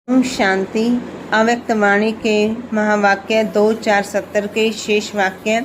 ओम शांति। अव्यक्त वाणी के महावाक्य 2-4-70 के शेष वाक्य।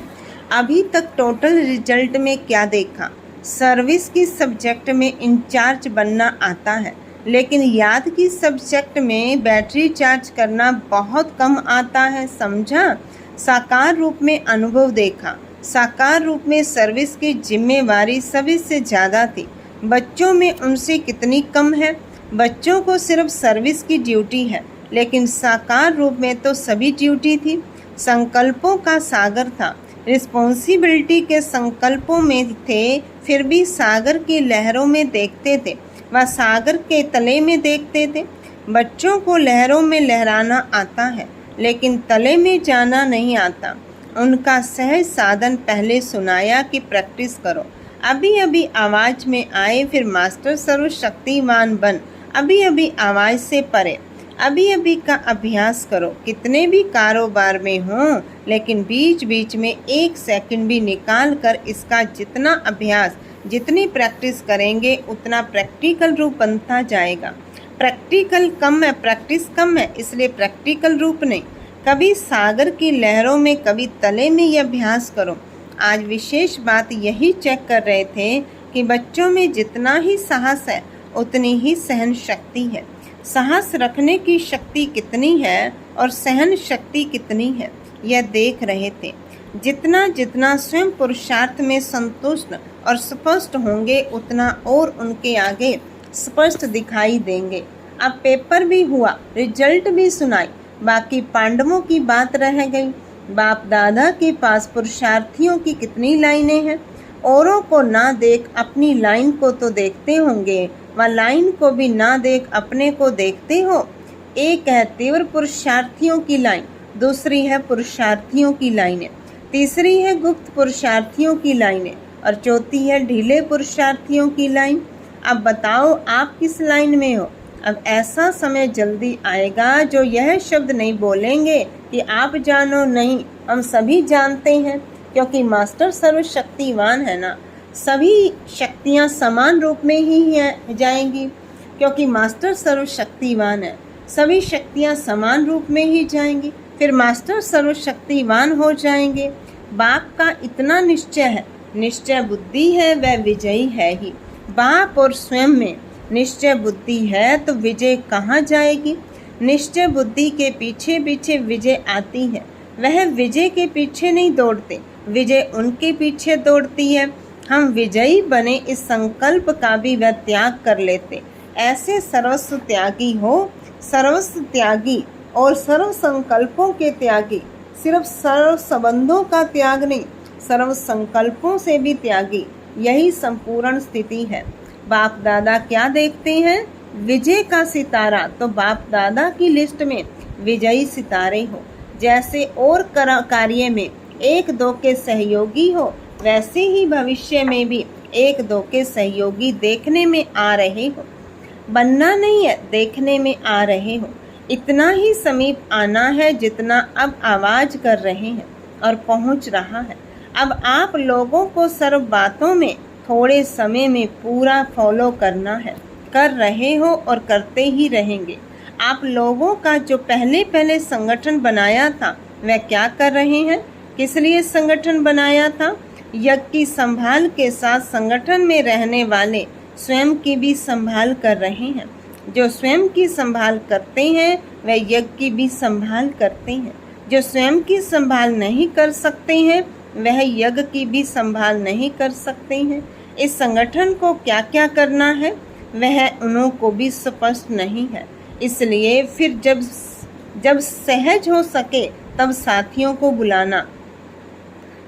अभी तक टोटल रिजल्ट में क्या देखा? सर्विस की सब्जेक्ट में इंचार्ज बनना आता है, लेकिन याद की सब्जेक्ट में बैटरी चार्ज करना बहुत कम आता है। समझा? साकार रूप में अनुभव देखा। साकार रूप में सर्विस की जिम्मेवारी सभी से ज़्यादा थी। बच्चों में उनसे कितनी कम है? बच्चों को सिर्फ सर्विस की ड्यूटी है, लेकिन साकार रूप में तो सभी ड्यूटी थी। संकल्पों का सागर था, रिस्पॉन्सिबिलिटी के संकल्पों में थे, फिर भी सागर की लहरों में देखते थे, वह सागर के तले में देखते थे। बच्चों को लहरों में लहराना आता है, लेकिन तले में जाना नहीं आता। उनका सहज साधन पहले सुनाया कि प्रैक्टिस करो। अभी अभी आवाज़ में आए, फिर मास्टर सर्वशक्तिमान बन। अभी अभी आवाज़ से परे, अभी अभी का अभ्यास करो। कितने भी कारोबार में हों, लेकिन बीच बीच में 1 सेकंड भी निकाल कर इसका जितना अभ्यास, जितनी प्रैक्टिस करेंगे, उतना प्रैक्टिकल रूप बनता जाएगा। प्रैक्टिकल कम है, प्रैक्टिस कम है, इसलिए प्रैक्टिकल रूप नहीं। कभी सागर की लहरों में, कभी तले में यह अभ्यास करो। आज विशेष बात यही चेक कर रहे थे कि बच्चों में जितना ही साहस है, उतनी ही सहन शक्ति है। साहस रखने की शक्ति कितनी है और सहन शक्ति कितनी है, यह देख रहे थे। जितना जितना स्वयं पुरुषार्थ में संतुष्ट और स्पष्ट होंगे, उतना और उनके आगे स्पष्ट दिखाई देंगे। अब पेपर भी हुआ, रिजल्ट भी सुनाई, बाकी पांडवों की बात रह गई। बाप दादा के पास पुरुषार्थियों की कितनी लाइनें हैं। औरों को ना देख अपनी लाइन को तो देखते होंगे, वह लाइन को भी ना देख अपने को देखते हो। एक है तीव्र पुरुषार्थियों की लाइन, दूसरी है पुरुषार्थियों की लाइनें, तीसरी है गुप्त पुरुषार्थियों की लाइनें, और चौथी है ढीले पुरुषार्थियों की लाइन। अब बताओ आप किस लाइन में हो? अब ऐसा समय जल्दी आएगा जो यह शब्द नहीं बोलेंगे कि आप जानो, नहीं, हम सभी जानते हैं, क्योंकि मास्टर सर्वशक्तिवान है ना। सभी शक्तियाँ समान रूप में ही जाएंगी, क्योंकि मास्टर सर्वशक्तिवान है। सभी शक्तियाँ समान रूप में ही जाएंगी, फिर मास्टर सर्वशक्तिवान हो जाएंगे। बाप का इतना निश्चय है, निश्चय बुद्धि है, वह विजयी है ही। बाप और स्वयं में निश्चय बुद्धि है तो विजय कहाँ जाएगी? निश्चय बुद्धि के पीछे पीछे विजय आती है। वह विजय के पीछे नहीं दौड़ते, विजय उनके पीछे दौड़ती है। हम विजयी बने, इस संकल्प का भी वह त्याग कर लेते। ऐसे सर्वस्व त्यागी हो, सर्वस्व त्यागी और सर्व संकल्पों के त्यागी। सिर्फ सर्व संबंधों का त्याग नहीं, सर्व संकल्पों से भी त्यागी। यही संपूर्ण स्थिति है। बाप दादा क्या देखते हैं? विजय का सितारा। तो बाप दादा की लिस्ट में विजयी सितारे हो। जैसे और कार्य में 1-2 के सहयोगी हो, वैसे ही भविष्य में भी 1-2 के सहयोगी देखने में आ रहे हो। बनना नहीं है, देखने में आ रहे हो। इतना ही समीप आना है जितना अब आवाज कर रहे हैं और पहुंच रहा है। अब आप लोगों को सर्व बातों में थोड़े समय में पूरा फॉलो करना है। कर रहे हो और करते ही रहेंगे। आप लोगों का जो पहले संगठन बनाया था, वह क्या कर रहे हैं? किस लिए संगठन बनाया था? यज्ञ की संभाल के साथ संगठन में रहने वाले स्वयं की भी संभाल कर रहे हैं। जो स्वयं की संभाल करते हैं, वह यज्ञ की भी संभाल करते हैं। जो स्वयं की संभाल नहीं कर सकते हैं, वह यज्ञ की भी संभाल नहीं कर सकते हैं। इस संगठन को क्या क्या करना है, वह उन्हों को भी स्पष्ट नहीं है। इसलिए फिर जब सहज हो सके तब साथियों को बुलाना।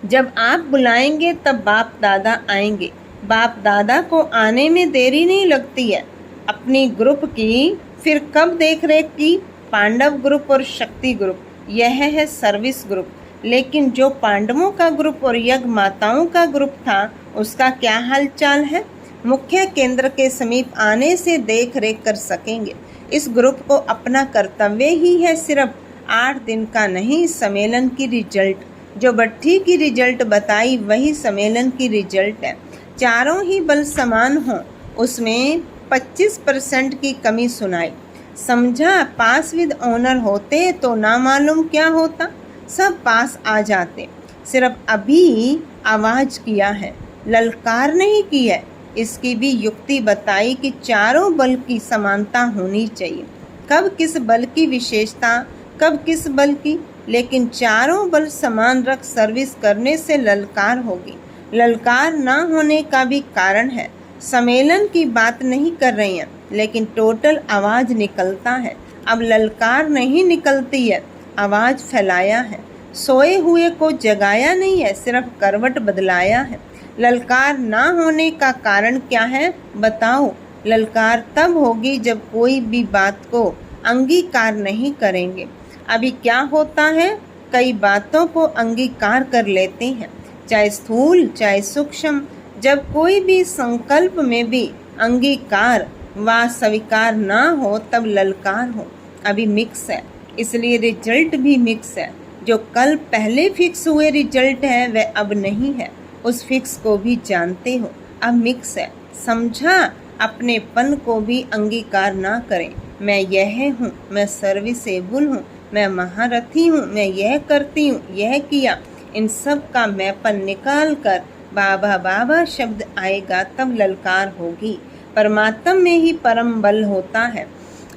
जब आप बुलाएंगे तब बाप दादा आएंगे। बाप दादा को आने में देरी नहीं लगती है। अपनी ग्रुप की फिर कब देख रेख की? पांडव ग्रुप और शक्ति ग्रुप, यह है सर्विस ग्रुप। लेकिन जो पांडवों का ग्रुप और यज्ञ माताओं का ग्रुप था, उसका क्या हालचाल है? मुख्य केंद्र के समीप आने से देख रेख कर सकेंगे। इस ग्रुप को अपना कर्तव्य ही है, सिर्फ 8 दिन का नहीं। सम्मेलन की रिजल्ट, जो भट्टी की रिजल्ट बताई, वही सम्मेलन की रिजल्ट है। चारों ही बल समान हों, उसमें 25% की कमी सुनाई। समझा? पास विद ऑनर होते तो ना मालूम क्या होता, सब पास आ जाते। सिर्फ अभी आवाज किया है, ललकार नहीं की है। इसकी भी युक्ति बताई कि चारों बल की समानता होनी चाहिए। कब किस बल की विशेषता, कब किस बल की, लेकिन चारों बल समान रख सर्विस करने से ललकार होगी। ललकार ना होने का भी कारण है। सम्मेलन की बात नहीं कर रही हैं, लेकिन टोटल आवाज निकलता है। अब ललकार नहीं निकलती है, आवाज फैलाया है। सोए हुए को जगाया नहीं है, सिर्फ करवट बदलाया है। ललकार ना होने का कारण क्या है, बताओ? ललकार तब होगी जब कोई भी बात को अंगीकार नहीं करेंगे। अभी क्या होता है, कई बातों को अंगीकार कर लेते हैं, चाहे स्थूल चाहे सूक्ष्म। जब कोई भी संकल्प में भी अंगीकार व स्वीकार ना हो तब ललकार हो। अभी मिक्स है, इसलिए रिजल्ट भी मिक्स है। जो कल पहले फिक्स हुए रिजल्ट है वह अब नहीं है, उस फिक्स को भी जानते हो, अब मिक्स है। समझा? अपनेपन को भी अंगीकार ना करें। मैं यह हूँ, मैं सर्विसेबल हूँ, मैं महारथी हूँ, मैं यह करती हूँ, यह किया। इन सब का मैंपन निकाल कर बाबा बाबा शब्द आएगा, तब ललकार होगी। परमात्मा में ही परम बल होता है,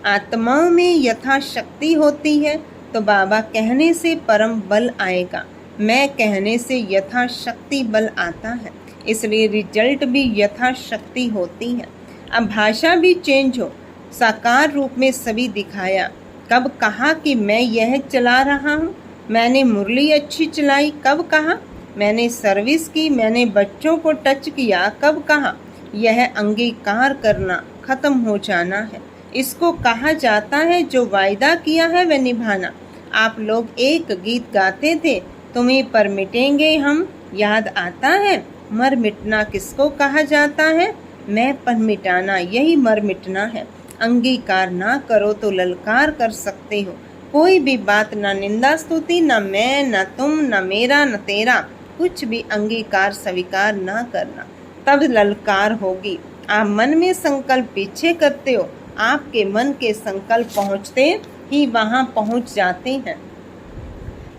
आत्माओं में यथाशक्ति होती है। तो बाबा कहने से परम बल आएगा, मैं कहने से यथाशक्ति बल आता है, इसलिए रिजल्ट भी यथाशक्ति होती है। अब भाषा भी चेंज हो, साकार रूप में सभी दिखाया। कब कहा कि मैं यह चला रहा हूँ, मैंने मुरली अच्छी चलाई, कब कहा? मैंने सर्विस की, मैंने बच्चों को टच किया, कब कहा? यह अंगीकार करना, खत्म हो जाना है। इसको कहा जाता है जो वायदा किया है वह निभाना। आप लोग एक गीत गाते थे, तुम्हें पर मिटेंगे हम, याद आता है? मर मिटना किसको कहा जाता है? मैं पर मिटाना, यही मर मिटना है। अंगीकार ना करो तो ललकार कर सकते हो। कोई भी बात, ना निंदा स्तुति, ना मैं, ना तुम, ना मेरा, न तेरा, कुछ भी अंगीकार स्वीकार ना करना, तब ललकार होगी। आप मन में संकल्प पीछे करते हो, आपके मन के संकल्प पहुँचते ही वहाँ पहुँच जाते हैं।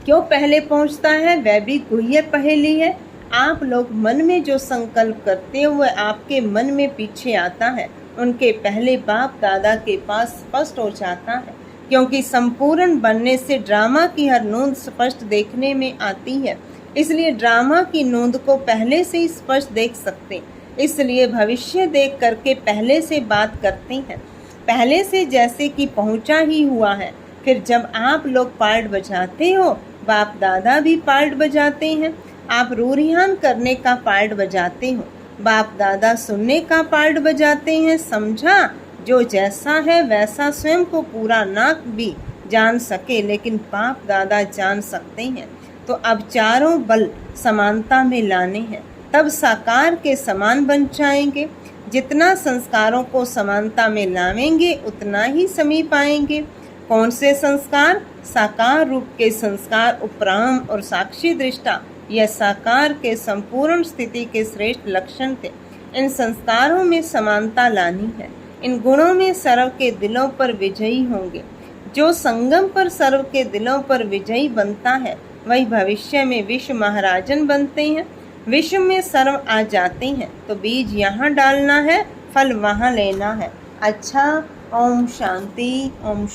क्यों पहले पहुँचता है, वह भी गुह्य पहेली है। आप लोग मन में जो संकल्प करते हो वह आपके मन में पीछे आता है, उनके पहले बाप दादा के पास स्पष्ट हो जाता है। क्योंकि संपूर्ण बनने से ड्रामा की हर नोंद स्पष्ट देखने में आती है, इसलिए ड्रामा की नोंद को पहले से ही स्पष्ट देख सकते, इसलिए भविष्य देख करके पहले से बात करते हैं। पहले से जैसे कि पहुंचा ही हुआ है। फिर जब आप लोग पार्ट बजाते हो, बाप दादा भी पार्ट बजाते हैं। आप रूरिहान करने का पार्ट बजाते हो, बाप दादा सुनने का पार्ट बजाते हैं। समझा? जो जैसा है वैसा स्वयं को पूरा ना भी जान सके, लेकिन बाप दादा जान सकते हैं। तो अब चारों बल समानता में लाने हैं, तब साकार के समान बन जाएंगे। जितना संस्कारों को समानता में लावेंगे उतना ही समीप आएंगे। कौन से संस्कार? साकार रूप के संस्कार, उपराम और साक्षी दृष्टा, यह साकार के संपूर्ण स्थिति के श्रेष्ठ लक्षण थे। इन संस्कारों में समानता लानी है। इन गुणों में सर्व के दिलों पर विजयी होंगे। जो संगम पर सर्व के दिलों पर विजयी बनता है वही भविष्य में विश्व महाराजन बनते हैं। विश्व में सर्व आ जाते हैं तो बीज यहाँ डालना है, फल वहाँ लेना है। अच्छा, ओम शांति, ओम